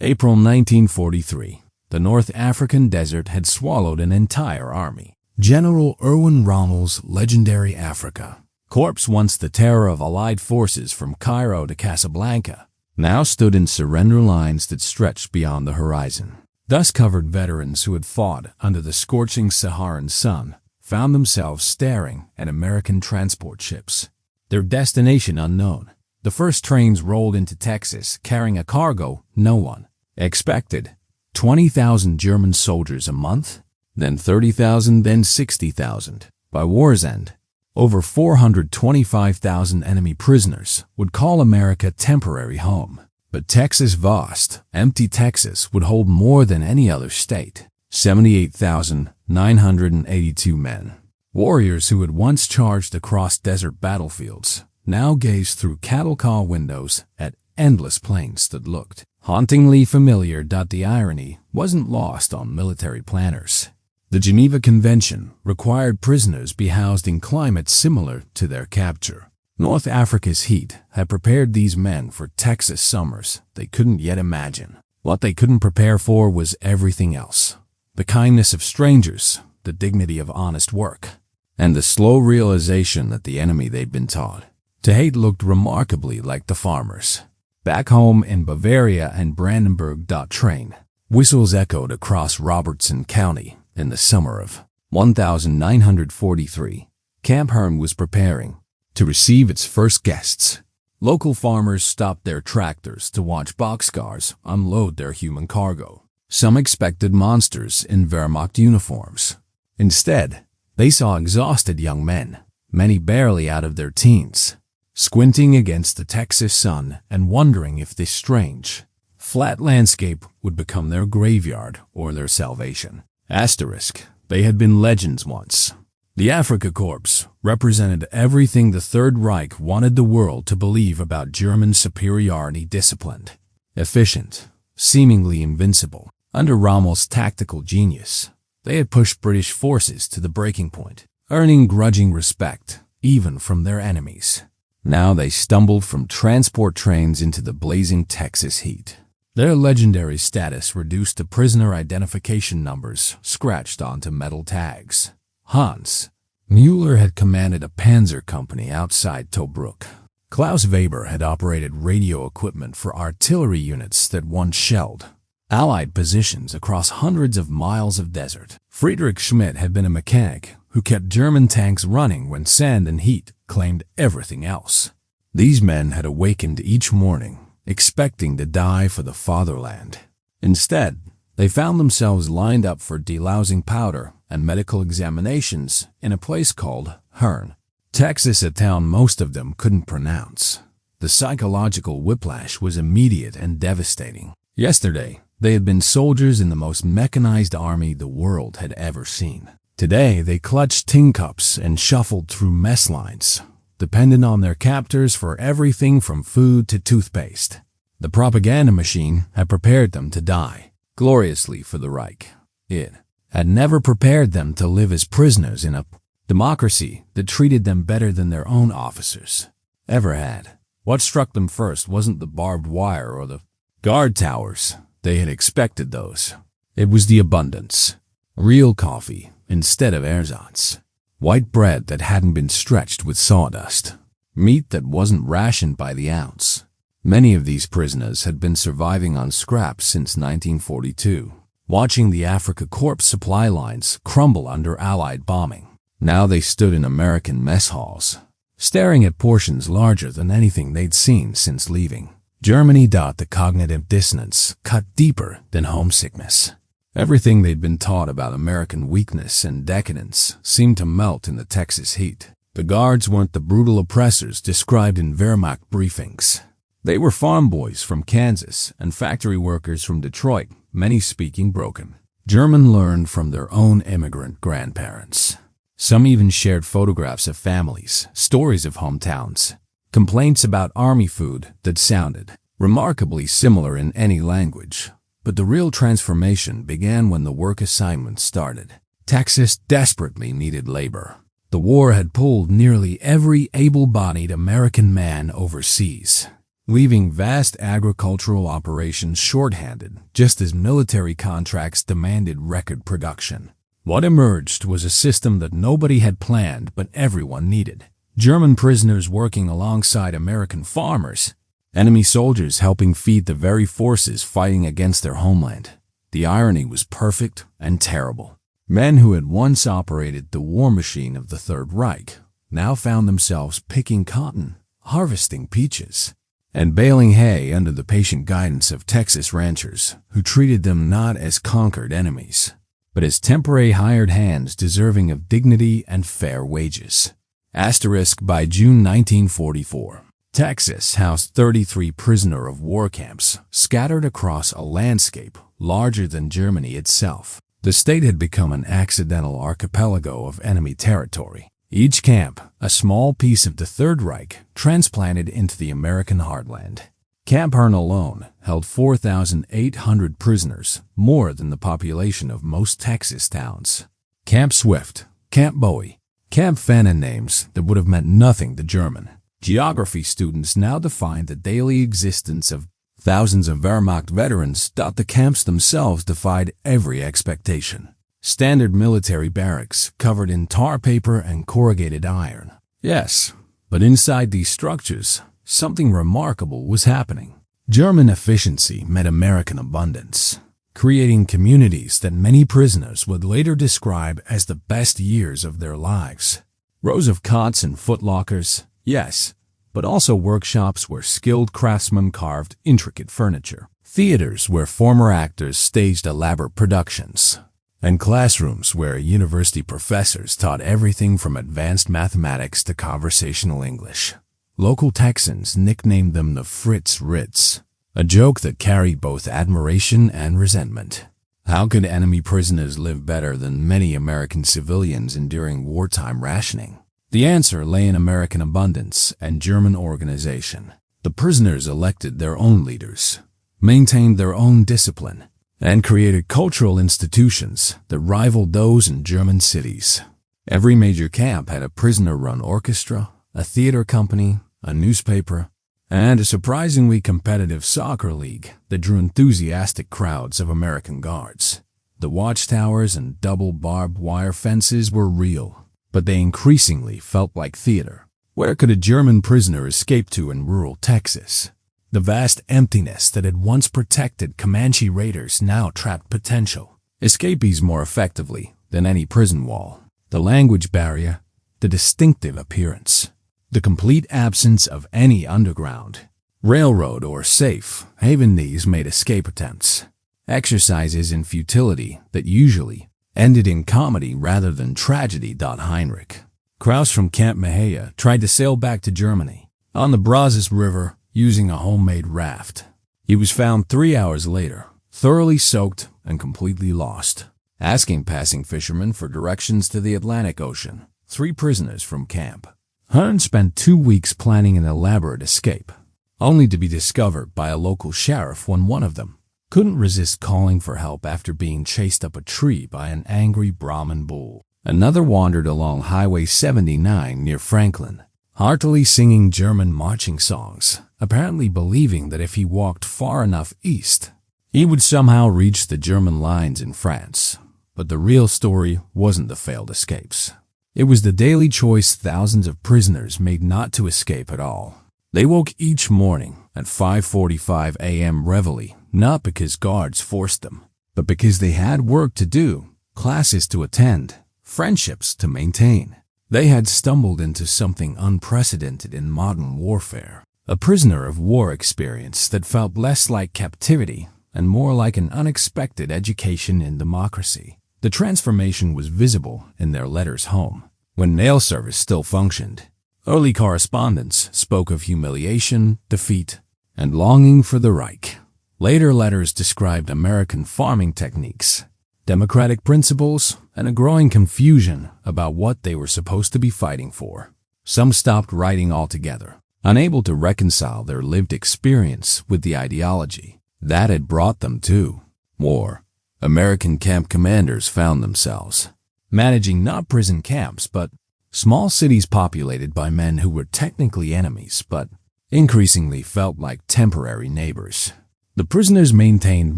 April 1943. The North African desert had swallowed an entire army. General Erwin Rommel's legendary Afrika Korps, once the terror of Allied forces from Cairo to Casablanca, now stood in surrender lines that stretched beyond the horizon. Dust-covered veterans who had fought under the scorching Saharan sun found themselves staring at American transport ships, their destination unknown. The first trains rolled into Texas carrying a cargo no one expected. 20,000 German soldiers a month, then 30,000, then 60,000. By war's end, over 425,000 enemy prisoners would call America temporary home. But Texas' vast, empty Texas would hold more than any other state. 78,982 men. Warriors who had once charged across desert battlefields now gazed through cattle car windows at endless plains that looked hauntingly familiar. The irony wasn't lost on military planners. The Geneva Convention required prisoners be housed in climates similar to their capture. North Africa's heat had prepared these men for Texas summers they couldn't yet imagine. What they couldn't prepare for was everything else: the kindness of strangers, the dignity of honest work, and the slow realization that the enemy they'd been taught to hate looked remarkably like the farmers. Back home in Bavaria and Brandenburg. Train whistles echoed across Robertson County in the summer of 1943. Camp Hearn was preparing to receive its first guests. Local farmers stopped their tractors to watch boxcars unload their human cargo. Some expected monsters in Wehrmacht uniforms. Instead, they saw exhausted young men, many barely out of their teens, squinting against the Texas sun and wondering if this strange, flat landscape would become their graveyard or their salvation. Asterisk, they had been legends once. The Afrika Korps represented everything the Third Reich wanted the world to believe about German superiority: disciplined, efficient, seemingly invincible. Under Rommel's tactical genius, they had pushed British forces to the breaking point, earning grudging respect even from their enemies. Now they stumbled from transport trains into the blazing Texas heat. Their legendary status reduced to prisoner identification numbers scratched onto metal tags. Hans Müller had commanded a panzer company outside Tobruk. Klaus Weber had operated radio equipment for artillery units that once shelled Allied positions across hundreds of miles of desert. Friedrich Schmidt had been a mechanic who kept German tanks running when sand and heat claimed everything else. These men had awakened each morning expecting to die for the fatherland. Instead, they found themselves lined up for delousing powder and medical examinations in a place called Hearn, Texas, a town most of them couldn't pronounce. The psychological whiplash was immediate and devastating. Yesterday, they had been soldiers in the most mechanized army the world had ever seen. Today, they clutched tin cups and shuffled through mess lines, dependent on their captors for everything from food to toothpaste. The propaganda machine had prepared them to die gloriously for the Reich. It had never prepared them to live as prisoners in a democracy that treated them better than their own officers ever had. What struck them first wasn't the barbed wire or the guard towers. They had expected those. It was the abundance. Real coffee instead of ersatz. White bread that hadn't been stretched with sawdust. Meat that wasn't rationed by the ounce. Many of these prisoners had been surviving on scraps since 1942, watching the Afrika Korps supply lines crumble under Allied bombing. Now they stood in American mess halls, staring at portions larger than anything they'd seen since leaving Germany. The cognitive dissonance cut deeper than homesickness. Everything they'd been taught about American weakness and decadence seemed to melt in the Texas heat. The guards weren't the brutal oppressors described in Wehrmacht briefings. They were farm boys from Kansas and factory workers from Detroit, many speaking broken German learned from their own immigrant grandparents. Some even shared photographs of families, stories of hometowns, complaints about army food that sounded remarkably similar in any language. But the real transformation began when the work assignment started. Texas desperately needed labor. The war had pulled nearly every able-bodied American man overseas. leaving vast agricultural operations shorthanded just as military contracts demanded record production. What emerged was a system that nobody had planned but everyone needed. German prisoners working alongside American farmers, enemy soldiers helping feed the very forces fighting against their homeland. The irony was perfect and terrible. Men who had once operated the war machine of the Third Reich now found themselves picking cotton, harvesting peaches, and baling hay under the patient guidance of Texas ranchers who treated them not as conquered enemies, but as temporary hired hands deserving of dignity and fair wages. By June 1944, Texas housed 33 prisoner of war camps scattered across a landscape larger than Germany itself. The state had become an accidental archipelago of enemy territory. Each camp, a small piece of the Third Reich, transplanted into the American heartland. Camp Hearn alone held 4,800 prisoners, more than the population of most Texas towns. Camp Swift, Camp Bowie, Camp Fannin, names that would have meant nothing to German geography students now defined the daily existence of thousands of Wehrmacht veterans. The camps themselves defied every expectation. Standard military barracks covered in tar paper and corrugated iron. Yes, but inside these structures, something remarkable was happening. German efficiency met American abundance, creating communities that many prisoners would later describe as the best years of their lives. Rows of cots and footlockers, yes, but also workshops where skilled craftsmen carved intricate furniture, theaters where former actors staged elaborate productions, and classrooms where university professors taught everything from advanced mathematics to conversational English. Local Texans nicknamed them the Fritz Ritz, a joke that carried both admiration and resentment. How could enemy prisoners live better than many American civilians enduring wartime rationing? The answer lay in American abundance and German organization. The prisoners elected their own leaders, maintained their own discipline, and created cultural institutions that rivaled those in German cities. Every major camp had a prisoner-run orchestra, a theater company, a newspaper, and a surprisingly competitive soccer league that drew enthusiastic crowds of American guards. The watchtowers and double barbed wire fences were real, but they increasingly felt like theater. Where could a German prisoner escape to in rural Texas? The vast emptiness that had once protected Comanche raiders now trapped potential escapees more effectively than any prison wall. The language barrier, the distinctive appearance, the complete absence of any underground, railroad, or safe haven, these made escape attempts exercises in futility that usually ended in comedy rather than tragedy. Heinrich Kraus from Camp Mejia tried to sail back to Germany on the Brazos River using a homemade raft. He was found 3 hours later, thoroughly soaked and completely lost, asking passing fishermen for directions to the Atlantic Ocean. 3 prisoners from camp Hearn spent 2 weeks planning an elaborate escape, only to be discovered by a local sheriff when one of them couldn't resist calling for help after being chased up a tree by an angry Brahmin bull. Another wandered along Highway 79 near Franklin, heartily singing German marching songs, apparently believing that if he walked far enough east, he would somehow reach the German lines in France. But the real story wasn't the failed escapes. It was the daily choice thousands of prisoners made not to escape at all. They woke each morning at 5:45 a.m. reveille, not because guards forced them, but because they had work to do, classes to attend, friendships to maintain. They had stumbled into something unprecedented in modern warfare, a prisoner of war experience that felt less like captivity and more like an unexpected education in democracy. The transformation was visible in their letters home, when mail service still functioned. Early correspondence spoke of humiliation, defeat, and longing for the Reich. Later letters described American farming techniques, democratic principles, and a growing confusion about what they were supposed to be fighting for. Some stopped writing altogether, unable to reconcile their lived experience with the ideology that had brought them to war. American camp commanders found themselves managing not prison camps, but small cities populated by men who were technically enemies, but increasingly felt like temporary neighbors. The prisoners maintained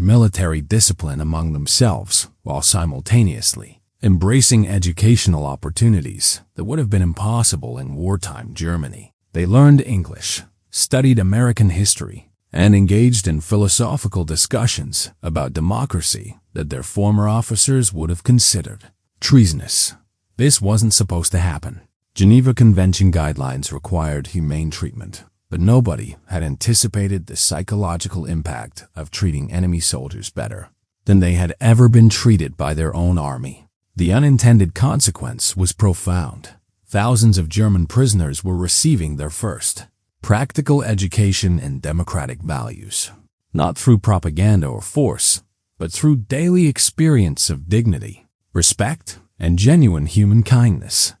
military discipline among themselves while simultaneously embracing educational opportunities that would have been impossible in wartime Germany. They learned English, studied American history, and engaged in philosophical discussions about democracy that their former officers would have considered treasonous. This wasn't supposed to happen. Geneva Convention guidelines required humane treatment, but nobody had anticipated the psychological impact of treating enemy soldiers better than they had ever been treated by their own army. The unintended consequence was profound. Thousands of German prisoners were receiving their first practical education in democratic values, not through propaganda or force, but through daily experience of dignity, respect, and genuine human kindness.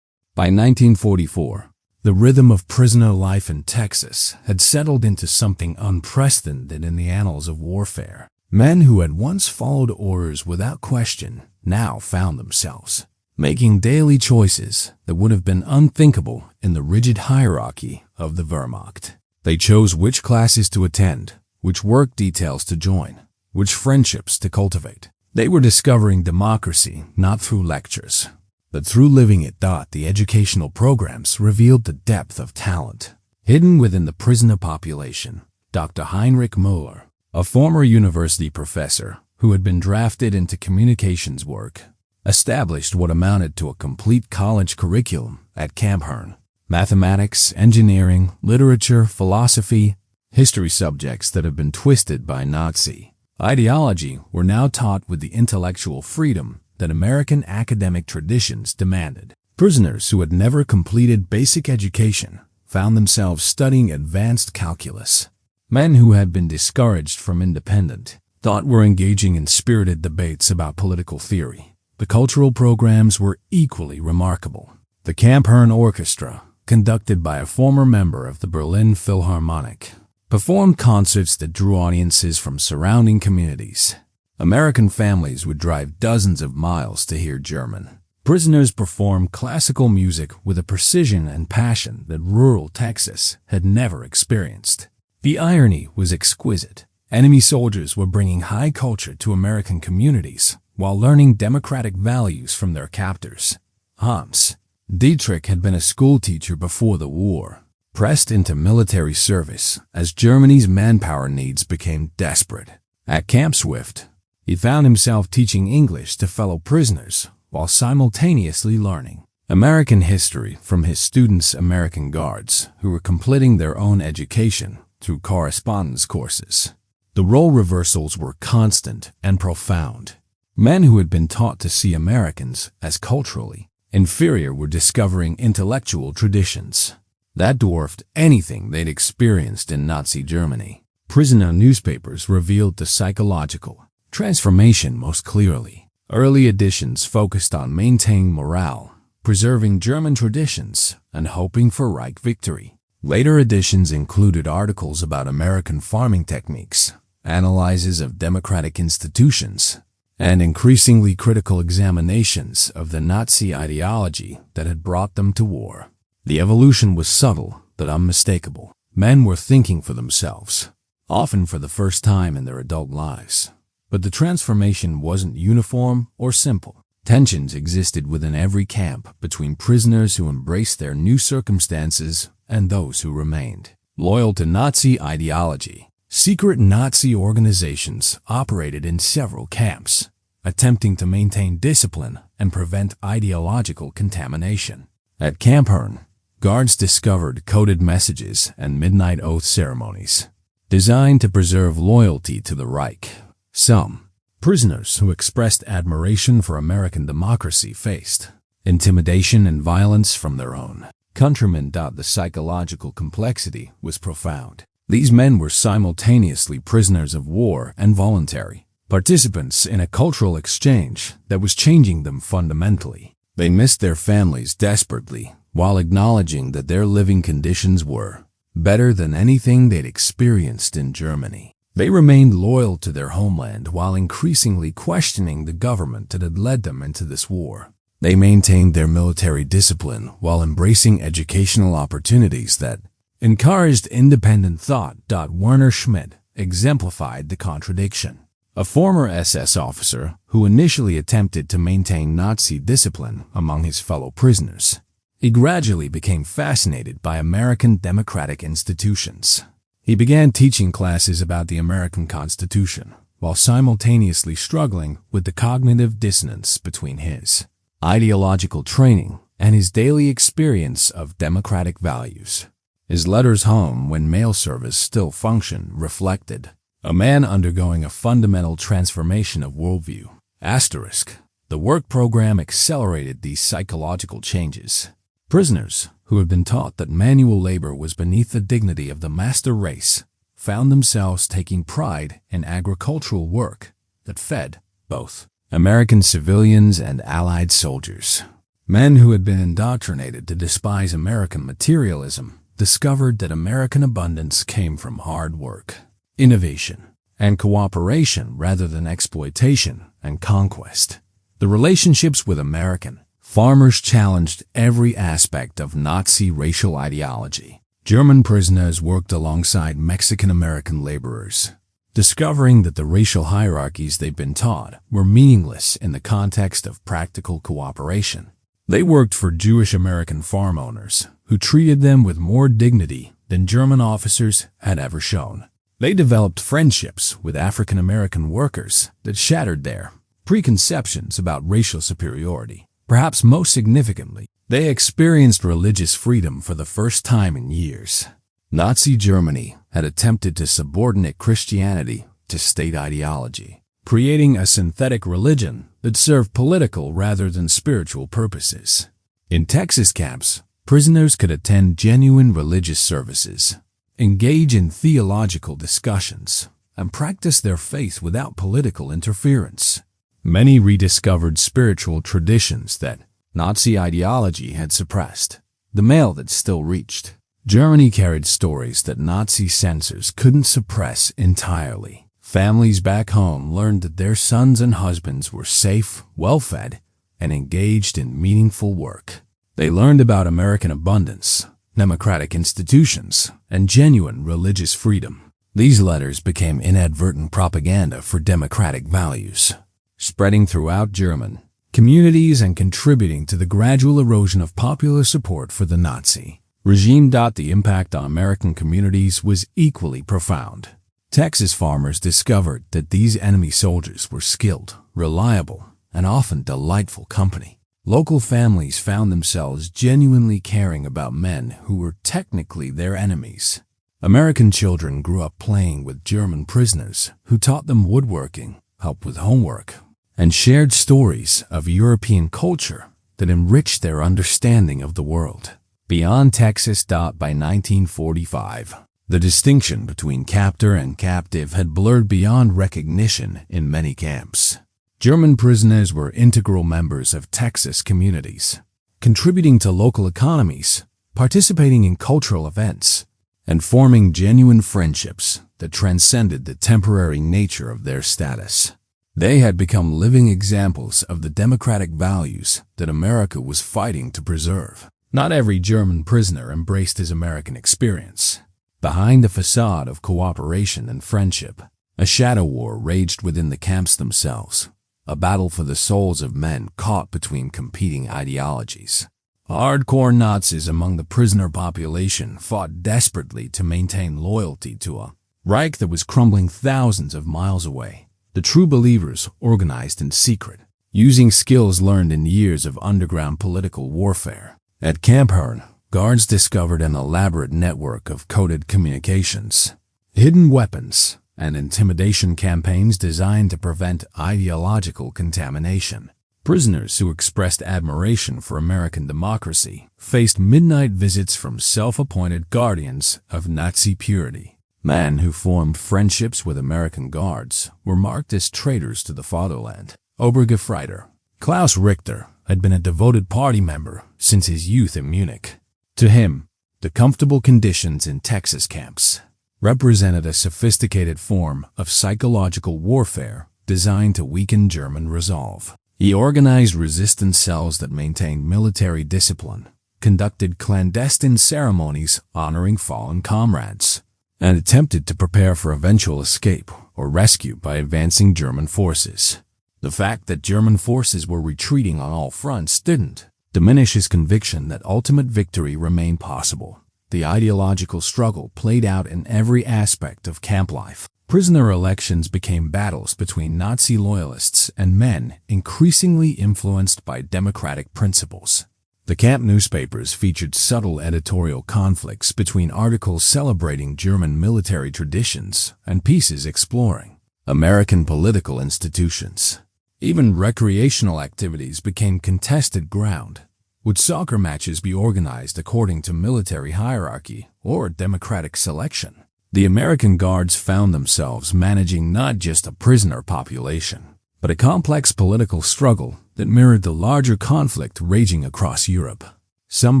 By 1944, the rhythm of prisoner life in Texas had settled into something unprecedented in the annals of warfare. Men who had once followed orders without question now found themselves making daily choices that would have been unthinkable in the rigid hierarchy of the Wehrmacht. They chose which classes to attend, which work details to join, which friendships to cultivate. They were discovering democracy not through lectures, but through living it. The educational programs revealed the depth of talent hidden within the prisoner population. Dr. Heinrich Müller, a former university professor who had been drafted into communications work, established what amounted to a complete college curriculum at Camp Hearn. Mathematics, engineering, literature, philosophy, history subjects that had been twisted by Nazi ideology were now taught with the intellectual freedom that American academic traditions demanded. Prisoners who had never completed basic education found themselves studying advanced calculus. Men who had been discouraged from independent thought were engaging in spirited debates about political theory. The cultural programs were equally remarkable. The Camp Hearn Orchestra, conducted by a former member of the Berlin Philharmonic, performed concerts that drew audiences from surrounding communities. American families would drive dozens of miles to hear German prisoners perform classical music with a precision and passion that rural Texas had never experienced. The irony was exquisite. Enemy soldiers were bringing high culture to American communities while learning democratic values from their captors. Hans Dietrich had been a schoolteacher before the war, pressed into military service as Germany's manpower needs became desperate. At Camp Swift, he found himself teaching English to fellow prisoners while simultaneously learning American history from his students' American guards who were completing their own education through correspondence courses. The role reversals were constant and profound. Men who had been taught to see Americans as culturally inferior were discovering intellectual traditions that dwarfed anything they'd experienced in Nazi Germany. Prisoner newspapers revealed the psychological transformation most clearly. Early editions focused on maintaining morale, preserving German traditions, and hoping for Reich victory. Later editions included articles about American farming techniques, analyses of democratic institutions, and increasingly critical examinations of the Nazi ideology that had brought them to war. The evolution was subtle but unmistakable. Men were thinking for themselves, often for the first time in their adult lives. But the transformation wasn't uniform or simple. Tensions existed within every camp between prisoners who embraced their new circumstances and those who remained loyal to Nazi ideology. Secret Nazi organizations operated in several camps, attempting to maintain discipline and prevent ideological contamination. At Camp Hearn, guards discovered coded messages and midnight oath ceremonies designed to preserve loyalty to the Reich. Some prisoners who expressed admiration for American democracy faced intimidation and violence from their own countrymen. The psychological complexity was profound. These men were simultaneously prisoners of war and voluntary participants in a cultural exchange that was changing them fundamentally. They missed their families desperately while acknowledging that their living conditions were better than anything they'd experienced in Germany. They remained loyal to their homeland while increasingly questioning the government that had led them into this war. They maintained their military discipline while embracing educational opportunities that encouraged independent thought. Werner Schmidt exemplified the contradiction. A former SS officer who initially attempted to maintain Nazi discipline among his fellow prisoners, he gradually became fascinated by American democratic institutions. He began teaching classes about the American Constitution, while simultaneously struggling with the cognitive dissonance between his ideological training and his daily experience of democratic values. His letters home, when mail service still functioned, reflected a man undergoing a fundamental transformation of worldview. The work program accelerated these psychological changes. Prisoners who had been taught that manual labor was beneath the dignity of the master race found themselves taking pride in agricultural work that fed both American civilians and Allied soldiers. Men who had been indoctrinated to despise American materialism discovered that American abundance came from hard work, innovation, and cooperation rather than exploitation and conquest. The relationships with American farmers challenged every aspect of Nazi racial ideology. German prisoners worked alongside Mexican-American laborers, discovering that the racial hierarchies they'd been taught were meaningless in the context of practical cooperation. They worked for Jewish American farm owners, who treated them with more dignity than German officers had ever shown. They developed friendships with African American workers that shattered their preconceptions about racial superiority. Perhaps most significantly, they experienced religious freedom for the first time in years. Nazi Germany had attempted to subordinate Christianity to state ideology, creating a synthetic religion that served political rather than spiritual purposes. In Texas camps, prisoners could attend genuine religious services, engage in theological discussions, and practice their faith without political interference. Many rediscovered spiritual traditions that Nazi ideology had suppressed. The mail that still reached Germany carried stories that Nazi censors couldn't suppress entirely. Families back home learned that their sons and husbands were safe, well-fed, and engaged in meaningful work. They learned about American abundance, democratic institutions, and genuine religious freedom. These letters became inadvertent propaganda for democratic values, spreading throughout German communities and contributing to the gradual erosion of popular support for the Nazi regime. The impact on American communities was equally profound. Texas farmers discovered that these enemy soldiers were skilled, reliable, and often delightful company. Local families found themselves genuinely caring about men who were technically their enemies. American children grew up playing with German prisoners who taught them woodworking, helped with homework, and shared stories of European culture that enriched their understanding of the world. Beyond Texas. By 1945, the distinction between captor and captive had blurred beyond recognition in many camps. German prisoners were integral members of Texas communities, contributing to local economies, participating in cultural events, and forming genuine friendships that transcended the temporary nature of their status. They had become living examples of the democratic values that America was fighting to preserve. Not every German prisoner embraced his American experience. Behind a facade of cooperation and friendship, a shadow war raged within the camps themselves, a battle for the souls of men caught between competing ideologies. Hardcore Nazis among the prisoner population fought desperately to maintain loyalty to a Reich that was crumbling thousands of miles away. The true believers organized in secret, using skills learned in years of underground political warfare. At Camp Hearn, guards discovered an elaborate network of coded communications, hidden weapons, and intimidation campaigns designed to prevent ideological contamination. Prisoners who expressed admiration for American democracy faced midnight visits from self-appointed guardians of Nazi purity. Men who formed friendships with American guards were marked as traitors to the fatherland. Obergefreiter Klaus Richter had been a devoted party member since his youth in Munich. To him, the comfortable conditions in Texas camps represented a sophisticated form of psychological warfare designed to weaken German resolve. He organized resistance cells that maintained military discipline, conducted clandestine ceremonies honoring fallen comrades, and attempted to prepare for eventual escape or rescue by advancing German forces. The fact that German forces were retreating on all fronts didn't diminish his conviction that ultimate victory remained possible. The ideological struggle played out in every aspect of camp life. Prisoner elections became battles between Nazi loyalists and men increasingly influenced by democratic principles. The camp newspapers featured subtle editorial conflicts between articles celebrating German military traditions and pieces exploring American political institutions. Even recreational activities became contested ground. Would soccer matches be organized according to military hierarchy or democratic selection? The American Guards found themselves managing not just a prisoner population, but a complex political struggle that mirrored the larger conflict raging across Europe. Some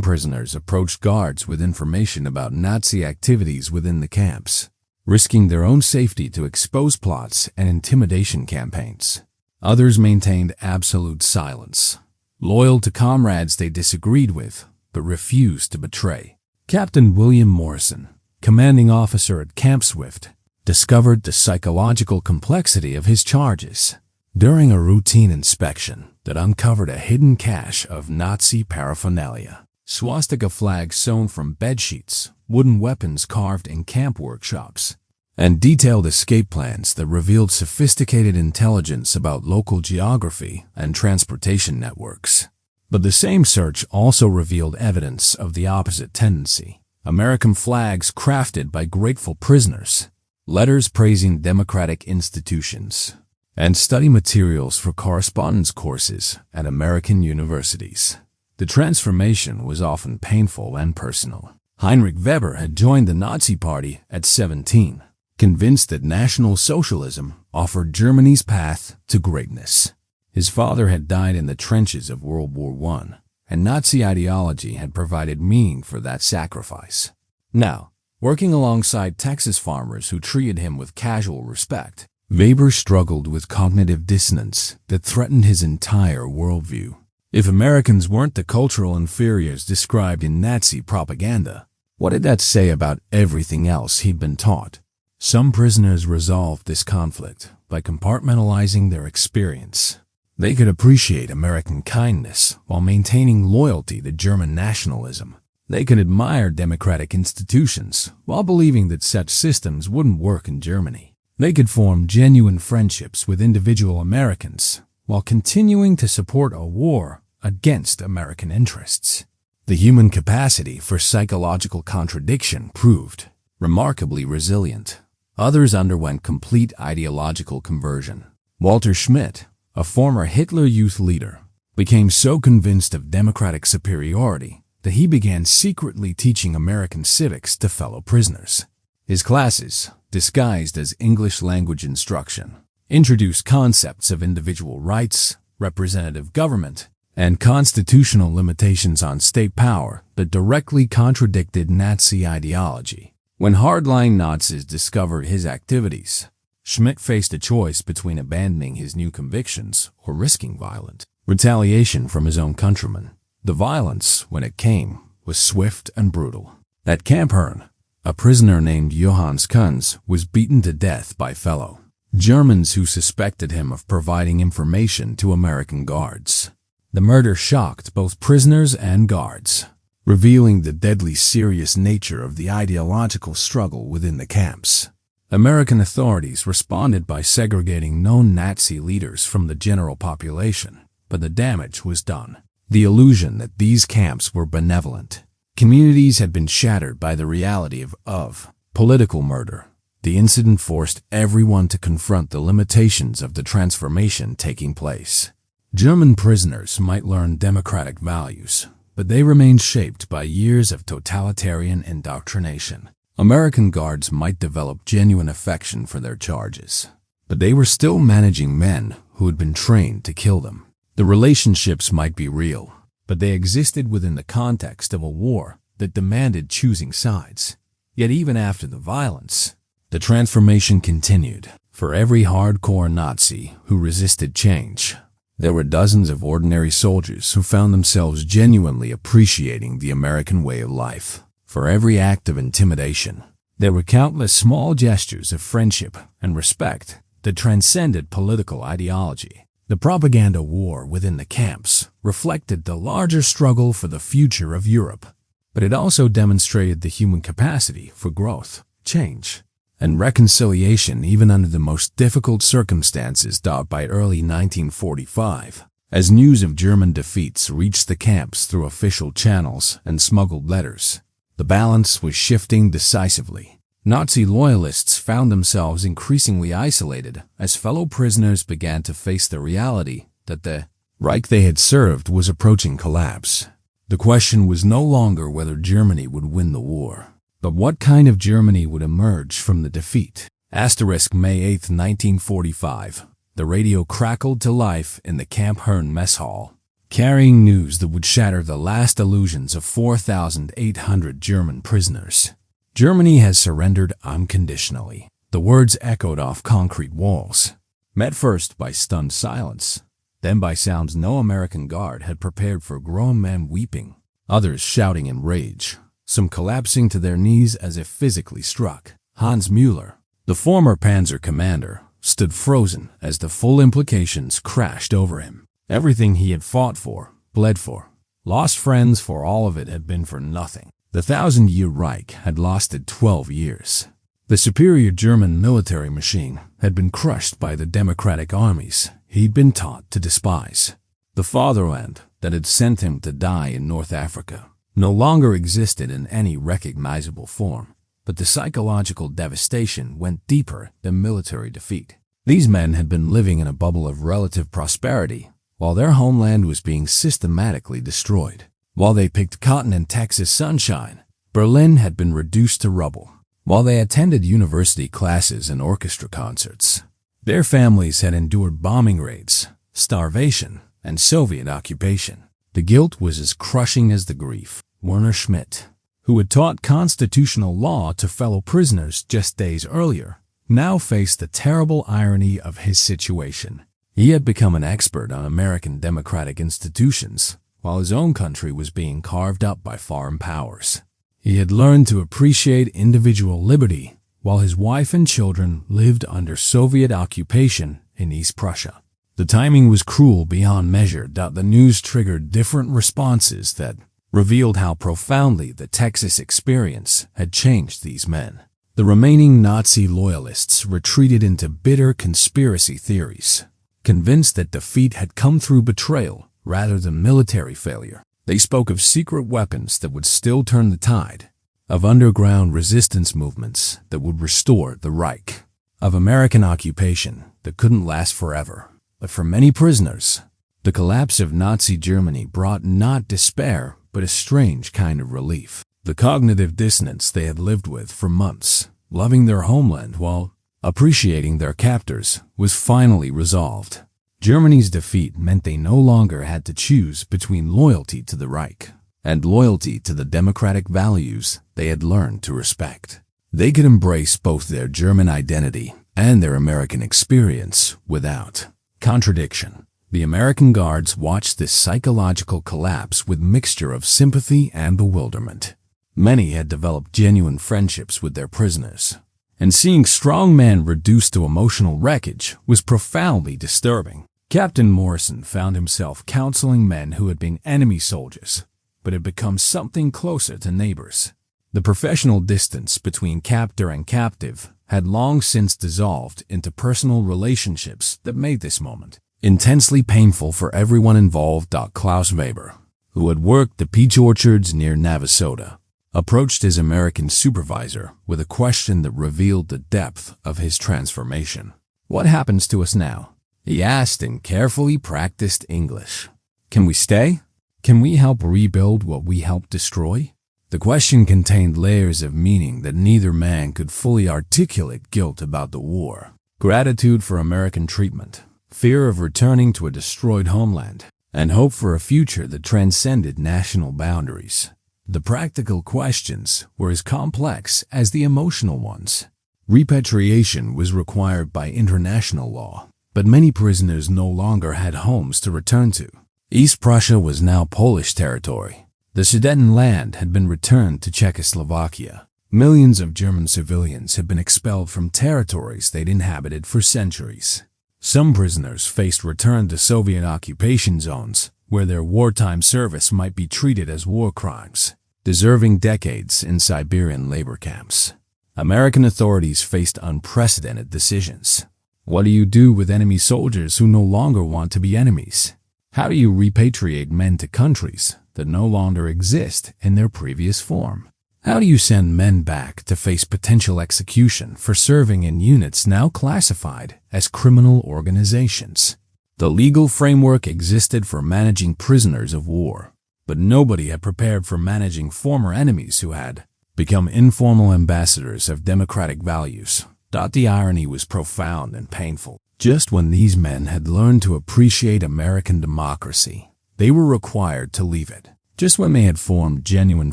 prisoners approached guards with information about Nazi activities within the camps, risking their own safety to expose plots and intimidation campaigns. Others maintained absolute silence, loyal to comrades they disagreed with but refused to betray. Captain William Morrison, commanding officer at Camp Swift, discovered the psychological complexity of his charges during a routine inspection that uncovered a hidden cache of Nazi paraphernalia. Swastika flags sewn from bedsheets, wooden weapons carved in camp workshops, and detailed escape plans that revealed sophisticated intelligence about local geography and transportation networks. But the same search also revealed evidence of the opposite tendency. American flags crafted by grateful prisoners, letters praising democratic institutions, and study materials for correspondence courses at American universities. The transformation was often painful and personal. Heinrich Weber had joined the Nazi Party at 17, convinced that National Socialism offered Germany's path to greatness. His father had died in the trenches of World War I, and Nazi ideology had provided meaning for that sacrifice. Now, working alongside Texas farmers who treated him with casual respect, Weber struggled with cognitive dissonance that threatened his entire worldview. If Americans weren't the cultural inferiors described in Nazi propaganda, what did that say about everything else he'd been taught? Some prisoners resolved this conflict by compartmentalizing their experience. They could appreciate American kindness while maintaining loyalty to German nationalism. They could admire democratic institutions while believing that such systems wouldn't work in Germany. They could form genuine friendships with individual Americans while continuing to support a war against American interests. The human capacity for psychological contradiction proved remarkably resilient. Others underwent complete ideological conversion. Walter Schmidt, a former Hitler Youth leader, became so convinced of democratic superiority that he began secretly teaching American civics to fellow prisoners. His classes, disguised as English language instruction, introduced concepts of individual rights, representative government, and constitutional limitations on state power that directly contradicted Nazi ideology. When hardline Nazis discovered his activities, Schmidt faced a choice between abandoning his new convictions or risking violent retaliation from his own countrymen. The violence, when it came, was swift and brutal. At Camp Herne, a prisoner named Johannes Kunz was beaten to death by fellow Germans who suspected him of providing information to American guards. The murder shocked both prisoners and guards, revealing the deadly serious nature of the ideological struggle within the camps. American authorities responded by segregating known Nazi leaders from the general population, but the damage was done. The illusion that these camps were benevolent communities had been shattered by the reality of political murder. The incident forced everyone to confront the limitations of the transformation taking place. German prisoners might learn democratic values, but they remained shaped by years of totalitarian indoctrination. American guards might develop genuine affection for their charges, but they were still managing men who had been trained to kill them. The relationships might be real, but they existed within the context of a war that demanded choosing sides. Yet even after the violence, the transformation continued. For every hardcore Nazi who resisted change, There were dozens of ordinary soldiers who found themselves genuinely appreciating the American way of life. For every act of intimidation, there were countless small gestures of friendship and respect that transcended political ideology. The propaganda war within the camps reflected the larger struggle for the future of Europe, but it also demonstrated the human capacity for growth, change, and reconciliation even under the most difficult circumstances. By early 1945, as news of German defeats reached the camps through official channels and smuggled letters, the balance was shifting decisively. Nazi loyalists found themselves increasingly isolated as fellow prisoners began to face the reality that the Reich they had served was approaching collapse. The question was no longer whether Germany would win the war, but what kind of Germany would emerge from the defeat. May 8, 1945, the radio crackled to life in the Camp Herne mess hall, carrying news that would shatter the last illusions of 4,800 German prisoners. Germany has surrendered unconditionally. The words echoed off concrete walls, met first by stunned silence, then by sounds no American guard had prepared for. Grown men weeping, others shouting in rage, some collapsing to their knees as if physically struck. Hans Müller, the former Panzer commander, stood frozen as the full implications crashed over him. Everything he had fought for, bled for, lost friends for, all of it had been for nothing. The 1,000-year Reich had lasted 12 years. The superior German military machine had been crushed by the democratic armies he'd been taught to despise. The fatherland that had sent him to die in North Africa no longer existed in any recognizable form, but the psychological devastation went deeper than military defeat. These men had been living in a bubble of relative prosperity while their homeland was being systematically destroyed. While they picked cotton in Texas sunshine, Berlin had been reduced to rubble. While they attended university classes and orchestra concerts, their families had endured bombing raids, starvation, and Soviet occupation. The guilt was as crushing as the grief. Werner Schmidt, who had taught constitutional law to fellow prisoners just days earlier, now faced the terrible irony of his situation. He had become an expert on American democratic institutions, while his own country was being carved up by foreign powers. He had learned to appreciate individual liberty, while his wife and children lived under Soviet occupation in East Prussia. The timing was cruel beyond measure. The news triggered different responses that revealed how profoundly the Texas experience had changed these men. The remaining Nazi loyalists retreated into bitter conspiracy theories, convinced that defeat had come through betrayal rather than military failure. They spoke of secret weapons that would still turn the tide, of underground resistance movements that would restore the Reich, of American occupation that couldn't last forever. But for many prisoners, the collapse of Nazi Germany brought not despair, but a strange kind of relief. The cognitive dissonance they had lived with for months, loving their homeland while appreciating their captors, was finally resolved. Germany's defeat meant they no longer had to choose between loyalty to the Reich and loyalty to the democratic values they had learned to respect. They could embrace both their German identity and their American experience without contradiction. The American guards watched this psychological collapse with mixture of sympathy and bewilderment. Many had developed genuine friendships with their prisoners, and seeing strong men reduced to emotional wreckage was profoundly disturbing. Captain Morrison found himself counseling men who had been enemy soldiers, but had become something closer to neighbors. The professional distance between captor and captive had long since dissolved into personal relationships that made this moment intensely painful for everyone involved. Klaus Weber, who had worked the peach orchards near Navasota, approached his American supervisor with a question that revealed the depth of his transformation. "What happens to us now?" he asked in carefully practiced English. "Can we stay? Can we help rebuild what we helped destroy?" The question contained layers of meaning that neither man could fully articulate: guilt about the war, gratitude for American treatment, fear of returning to a destroyed homeland, and hope for a future that transcended national boundaries. The practical questions were as complex as the emotional ones. Repatriation was required by international law, but many prisoners no longer had homes to return to. East Prussia was now Polish territory. The Sudetenland had been returned to Czechoslovakia. Millions of German civilians had been expelled from territories they'd inhabited for centuries. Some prisoners faced return to Soviet occupation zones, where their wartime service might be treated as war crimes, deserving decades in Siberian labor camps. American authorities faced unprecedented decisions. What do you do with enemy soldiers who no longer want to be enemies? How do you repatriate men to countries that no longer exist in their previous form? How do you send men back to face potential execution for serving in units now classified as criminal organizations? The legal framework existed for managing prisoners of war, but nobody had prepared for managing former enemies who had become informal ambassadors of democratic values. The irony was profound and painful. Just when these men had learned to appreciate American democracy, they were required to leave it. Just when they had formed genuine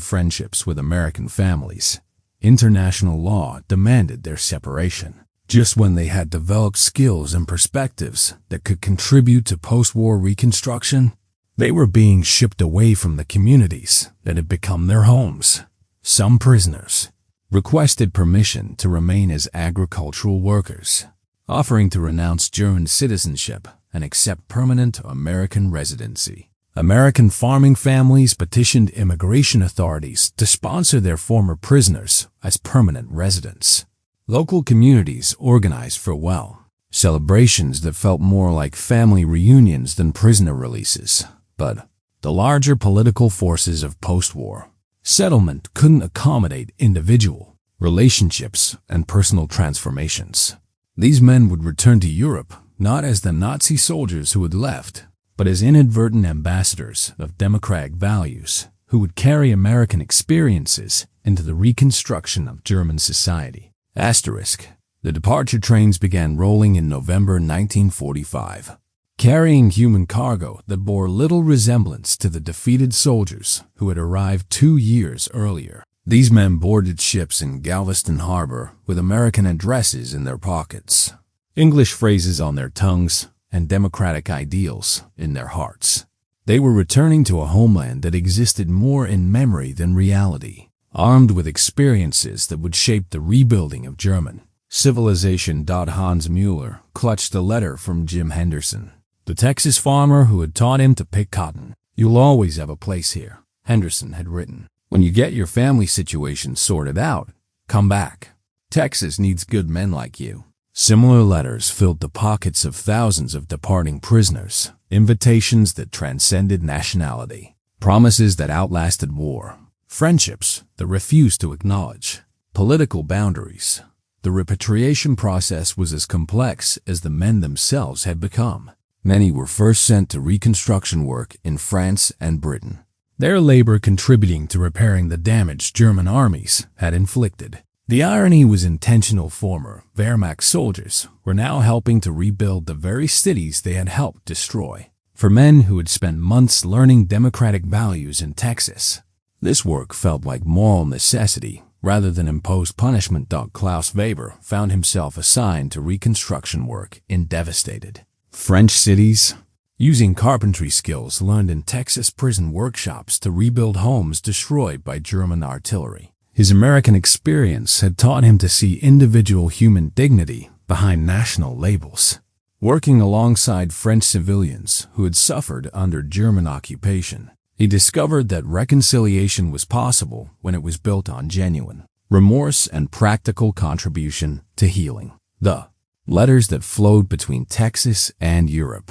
friendships with American families, international law demanded their separation. Just when they had developed skills and perspectives that could contribute to post-war reconstruction, they were being shipped away from the communities that had become their homes. Some prisoners requested permission to remain as agricultural workers, offering to renounce German citizenship and accept permanent American residency. American farming families petitioned immigration authorities to sponsor their former prisoners as permanent residents. Local communities organized farewell celebrations that felt more like family reunions than prisoner releases. But the larger political forces of post-war settlement couldn't accommodate individual relationships and personal transformations. These men would return to Europe not as the Nazi soldiers who had left, but as inadvertent ambassadors of democratic values who would carry American experiences into the reconstruction of German society. The departure trains began rolling in November 1945, carrying human cargo that bore little resemblance to the defeated soldiers who had arrived 2 years earlier. These men boarded ships in Galveston Harbor with American addresses in their pockets, English phrases on their tongues, and democratic ideals in their hearts. They were returning to a homeland that existed more in memory than reality, armed with experiences that would shape the rebuilding of German civilization. Hans Mueller clutched a letter from Jim Henderson, the Texas farmer who had taught him to pick cotton. "You'll always have a place here," Henderson had written. "When you get your family situation sorted out, come back. Texas needs good men like you." Similar letters filled the pockets of thousands of departing prisoners, invitations that transcended nationality, promises that outlasted war, friendships that refused to acknowledge political boundaries. The repatriation process was as complex as the men themselves had become. Many were first sent to reconstruction work in France and Britain, their labor contributing to repairing the damage German armies had inflicted. The irony was intentional. Former Wehrmacht soldiers were now helping to rebuild the very cities they had helped destroy. For men who had spent months learning democratic values in Texas, this work felt like moral necessity rather than imposed punishment. Klaus Weber found himself assigned to reconstruction work in devastated French cities, using carpentry skills learned in Texas prison workshops to rebuild homes destroyed by German artillery. His American experience had taught him to see individual human dignity behind national labels. Working alongside French civilians who had suffered under German occupation, he discovered that reconciliation was possible when it was built on genuine remorse and practical contribution to healing. The letters that flowed between Texas and Europe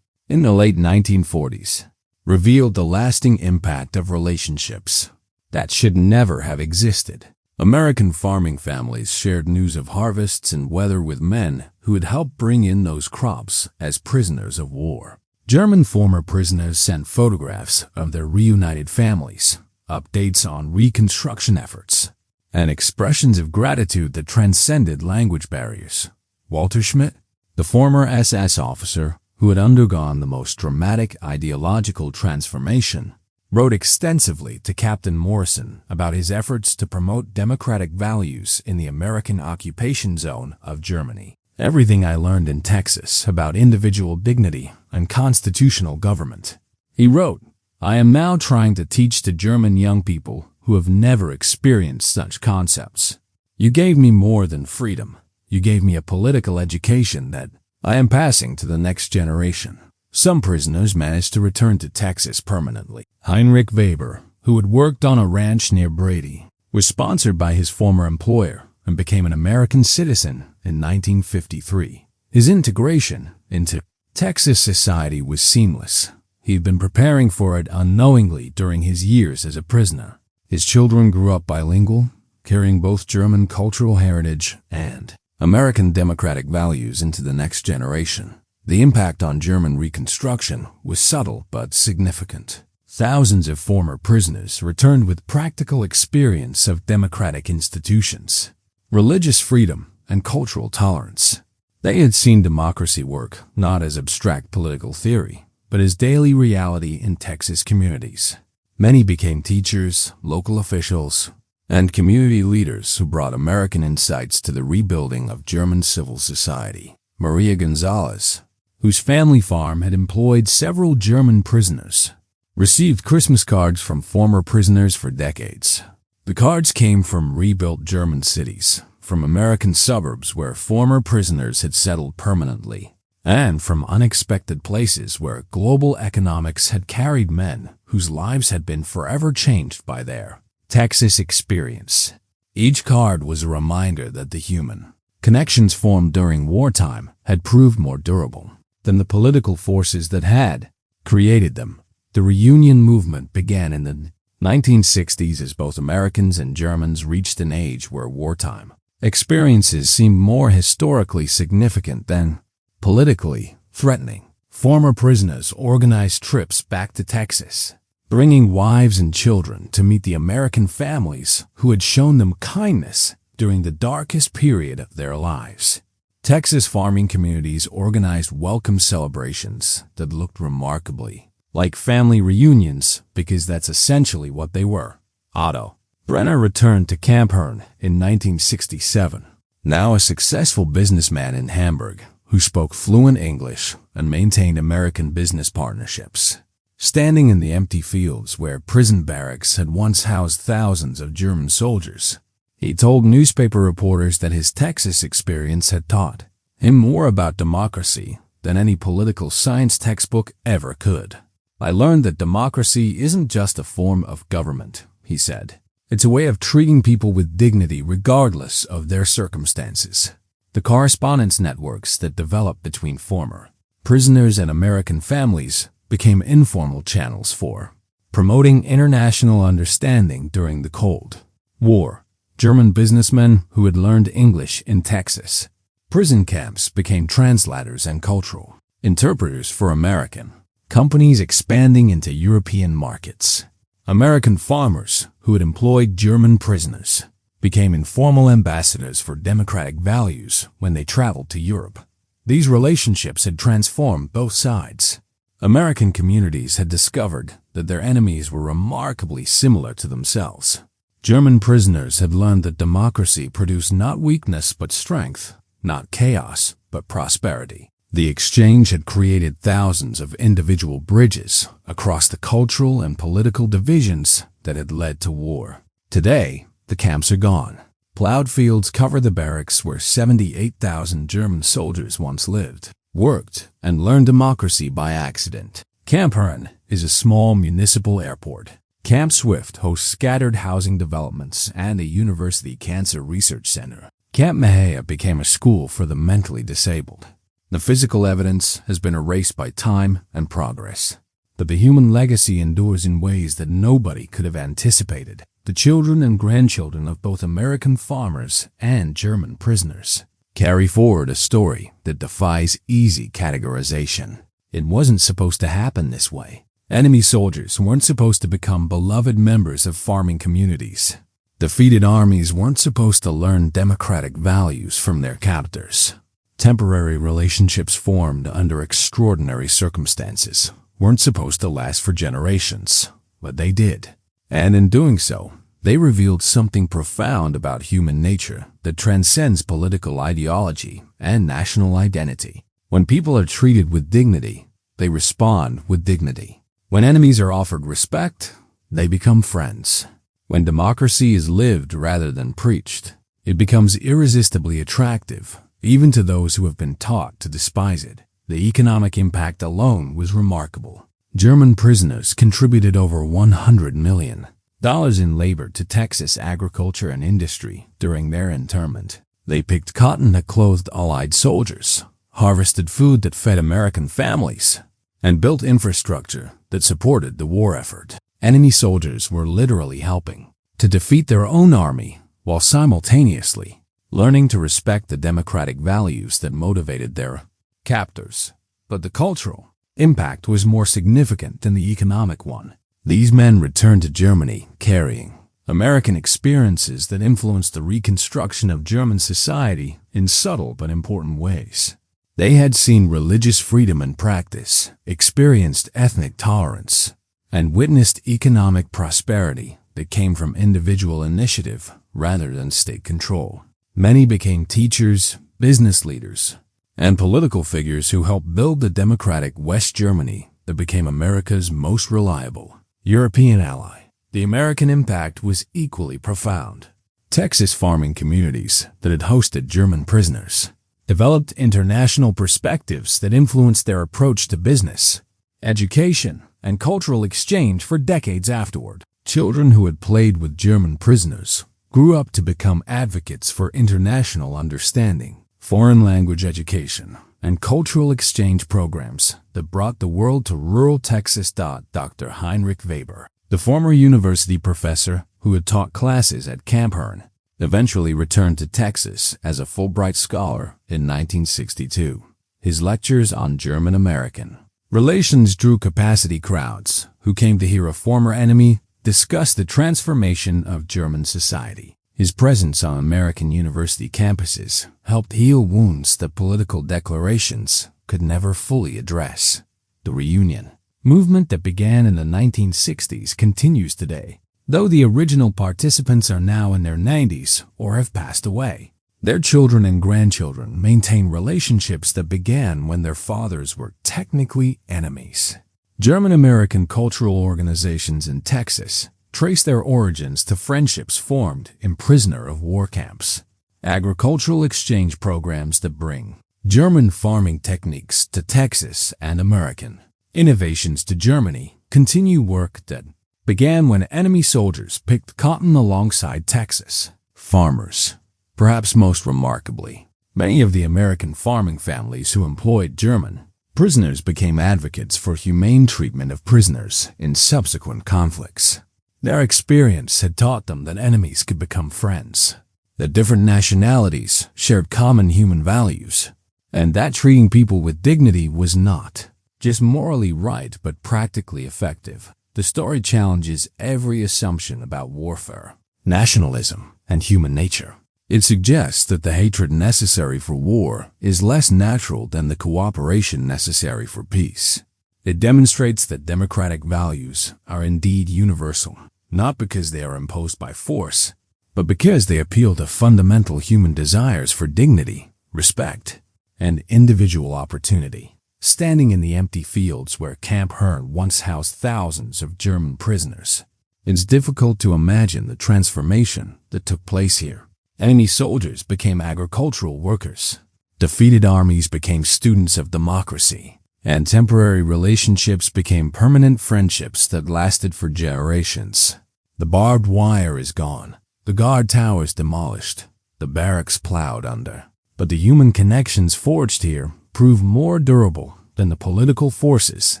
in the late 1940s revealed the lasting impact of relationships that should never have existed. American farming families shared news of harvests and weather with men who had helped bring in those crops as prisoners of war. German former prisoners sent photographs of their reunited families, updates on reconstruction efforts, and expressions of gratitude that transcended language barriers. Walter Schmidt, the former SS officer who had undergone the most dramatic ideological transformation, wrote extensively to Captain Morrison about his efforts to promote democratic values in the American occupation zone of Germany. everything I learned in Texas about individual dignity and constitutional government. He wrote, I am now trying to teach to German young people who have never experienced such concepts. You gave me more than freedom. You gave me a political education that I am passing to the next generation. Some prisoners managed to return to Texas permanently. Heinrich Weber, who had worked on a ranch near Brady, was sponsored by his former employer and became an American citizen in 1953. His integration into Texas society was seamless. He had been preparing for it unknowingly during his years as a prisoner. His children grew up bilingual, carrying both German cultural heritage and American democratic values into the next generation. The impact on German Reconstruction was subtle but significant. Thousands of former prisoners returned with practical experience of democratic institutions, religious freedom, and cultural tolerance. They had seen democracy work not as abstract political theory, but as daily reality in Texas communities. Many became teachers, local officials, and community leaders who brought American insights to the rebuilding of German civil society. Maria Gonzalez, whose family farm had employed several German prisoners, received Christmas cards from former prisoners for decades. The cards came from rebuilt German cities, from American suburbs where former prisoners had settled permanently, and from unexpected places where global economics had carried men whose lives had been forever changed by their Texas experience. Each card was a reminder that the human connections formed during wartime had proved more durable than the political forces that had created them. The reunion movement began in the 1960s as both Americans and Germans reached an age where wartime experiences seemed more historically significant than politically threatening. Former prisoners organized trips back to Texas, bringing wives and children to meet the American families who had shown them kindness during the darkest period of their lives. Texas farming communities organized welcome celebrations that looked remarkably like family reunions because that's essentially what they were. Otto Brenner returned to Camp Hearn in 1967, now a successful businessman in Hamburg who spoke fluent English and maintained American business partnerships. Standing in the empty fields where prison barracks had once housed thousands of German soldiers, he told newspaper reporters that his Texas experience had taught him more about democracy than any political science textbook ever could. I learned that democracy isn't just a form of government, he said. It's a way of treating people with dignity regardless of their circumstances. The correspondence networks that developed between former prisoners and American families became informal channels for promoting international understanding during the Cold War. German businessmen who had learned English in Texas prison camps became translators and cultural interpreters for American companies expanding into European markets. American farmers who had employed German prisoners became informal ambassadors for democratic values when they traveled to Europe. These relationships had transformed both sides. American communities had discovered that their enemies were remarkably similar to themselves. German prisoners had learned that democracy produced not weakness but strength, not chaos but prosperity. The exchange had created thousands of individual bridges across the cultural and political divisions that had led to war. Today, the camps are gone. Plowed fields cover the barracks where 78,000 German soldiers once lived, worked, and learned democracy by accident. Camp Hearn is a small municipal airport. Camp Swift hosts scattered housing developments and a university cancer research center. Camp Mejia became a school for the mentally disabled. The physical evidence has been erased by time and progress, but the human legacy endures in ways that nobody could have anticipated. The children and grandchildren of both American farmers and German prisoners carry forward a story that defies easy categorization. It wasn't supposed to happen this way. Enemy soldiers weren't supposed to become beloved members of farming communities. Defeated armies weren't supposed to learn democratic values from their captors. Temporary relationships formed under extraordinary circumstances weren't supposed to last for generations, but they did. And in doing so, They revealed something profound about human nature that transcends political ideology and national identity. When people are treated with dignity, they respond with dignity. When enemies are offered respect, they become friends. When democracy is lived rather than preached, it becomes irresistibly attractive, even to those who have been taught to despise it. The economic impact alone was remarkable. German prisoners contributed over $100 million in labor to Texas agriculture and industry during their internment. They picked cotton that clothed Allied soldiers, harvested food that fed American families, and built infrastructure that supported the war effort. Enemy soldiers were literally helping to defeat their own army while simultaneously learning to respect the democratic values that motivated their captors. But the cultural impact was more significant than the economic one. These men returned to Germany carrying American experiences that influenced the reconstruction of German society in subtle but important ways. They had seen religious freedom in practice, experienced ethnic tolerance, and witnessed economic prosperity that came from individual initiative rather than state control. Many became teachers, business leaders, and political figures who helped build the democratic West Germany that became America's most reliable European ally. The American impact was equally profound. Texas farming communities that had hosted German prisoners developed international perspectives that influenced their approach to business, education, and cultural exchange for decades afterward. Children who had played with German prisoners grew up to become advocates for international understanding, foreign language education, and cultural exchange programs that brought the world to rural Texas. Dr. Heinrich Weber, the former university professor who had taught classes at Camp Hearn, eventually returned to Texas as a Fulbright scholar in 1962. His lectures on German-American relations drew capacity crowds who came to hear a former enemy discuss the transformation of German society. His presence on American university campuses helped heal wounds that political declarations could never fully address. The reunion movement that began in the 1960s continues today, though the original participants are now in their 90s or have passed away. Their children and grandchildren maintain relationships that began when their fathers were technically enemies. German-American cultural organizations in Texas trace their origins to friendships formed in prisoner of war camps, agricultural exchange programs that bring German farming techniques to Texas and American innovations to Germany continue work that began when enemy soldiers picked cotton alongside Texas farmers. Perhaps most remarkably, many of the American farming families who employed German prisoners became advocates for humane treatment of prisoners in subsequent conflicts. Their experience had taught them that enemies could become friends, that different nationalities shared common human values, and that treating people with dignity was not just morally right but practically effective. The story challenges every assumption about warfare, nationalism, and human nature. It suggests that the hatred necessary for war is less natural than the cooperation necessary for peace. It demonstrates that democratic values are indeed universal, not because they are imposed by force, but because they appeal to fundamental human desires for dignity, respect, and individual opportunity. Standing in the empty fields where Camp Hearn once housed thousands of German prisoners, it's difficult to imagine the transformation that took place here. Enemy soldiers became agricultural workers, defeated armies became students of democracy, and temporary relationships became permanent friendships that lasted for generations. The barbed wire is gone, the guard towers demolished, the barracks plowed under. But the human connections forged here prove more durable than the political forces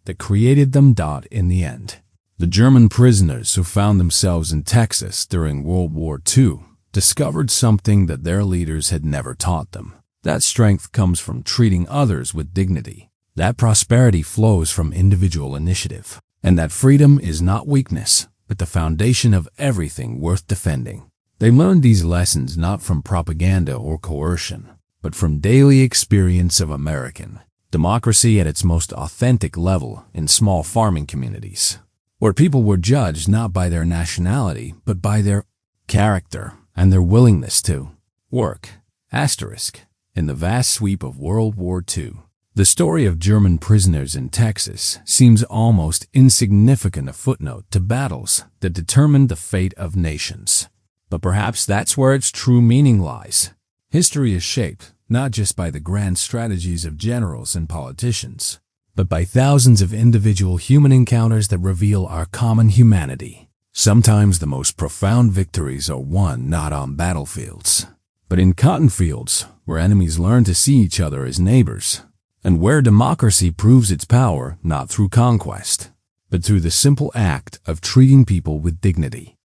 that created them. In the end, the German prisoners who found themselves in Texas during World War II discovered something that their leaders had never taught them. That strength comes from treating others with dignity. That prosperity flows from individual initiative. And that freedom is not weakness, but the foundation of everything worth defending. They learned these lessons not from propaganda or coercion, but from daily experience of American democracy at its most authentic level in small farming communities. where people were judged not by their nationality, but by their character and their willingness to work. Asterisk. In the vast sweep of World War II, the story of German prisoners in Texas seems almost insignificant, a footnote to battles that determined the fate of nations. But perhaps that's where its true meaning lies. History is shaped not just by the grand strategies of generals and politicians, but by thousands of individual human encounters that reveal our common humanity. Sometimes the most profound victories are won not on battlefields, but in cotton fields where enemies learn to see each other as neighbors, and where democracy proves its power not through conquest, but through the simple act of treating people with dignity.